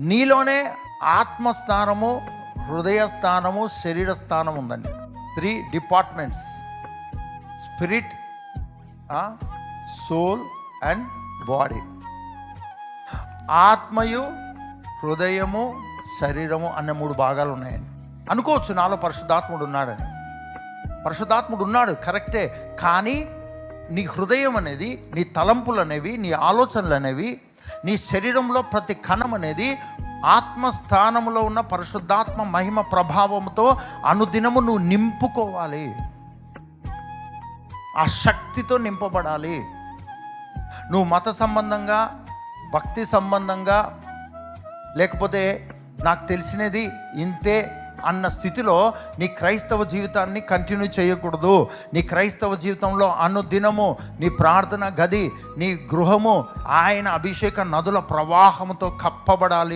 నీలోనే ఆత్మస్థానము, హృదయస్థానము, శరీర స్థానం ఉందండి. 3 departments: spirit, soul and body. ఆత్మయు, హృదయము, శరీరము అనే 3 భాగాలు ఉన్నాయండి. అనుకోవచ్చు నాలో పరిశుద్ధాత్ముడు ఉన్నాడని. పరిశుద్ధాత్ముడు ఉన్నాడు, కరెక్టే. కానీ నీ హృదయం అనేది, నీ తలంపులు అనేవి, నీ ఆలోచనలు అనేవి, నీ శరీరంలో ప్రతి కణం అనేది ఆత్మస్థానంలో ఉన్న పరిశుద్ధాత్మ మహిమ ప్రభావంతో అనుదినము నువ్వు నింపుకోవాలి. ఆ శక్తితో నింపబడాలి. నువ్వు మత సంబంధంగా, భక్తి సంబంధంగా, లేకపోతే నాకు తెలిసినది ఇంతే అన్న స్థితిలో నీ క్రైస్తవ జీవితాన్ని కంటిన్యూ చేయకూడదు. నీ క్రైస్తవ జీవితంలో అనుదినము నీ ప్రార్థన గది, నీ గృహము ఆయన అభిషేక నదుల ప్రవాహంతో కప్పబడాలి.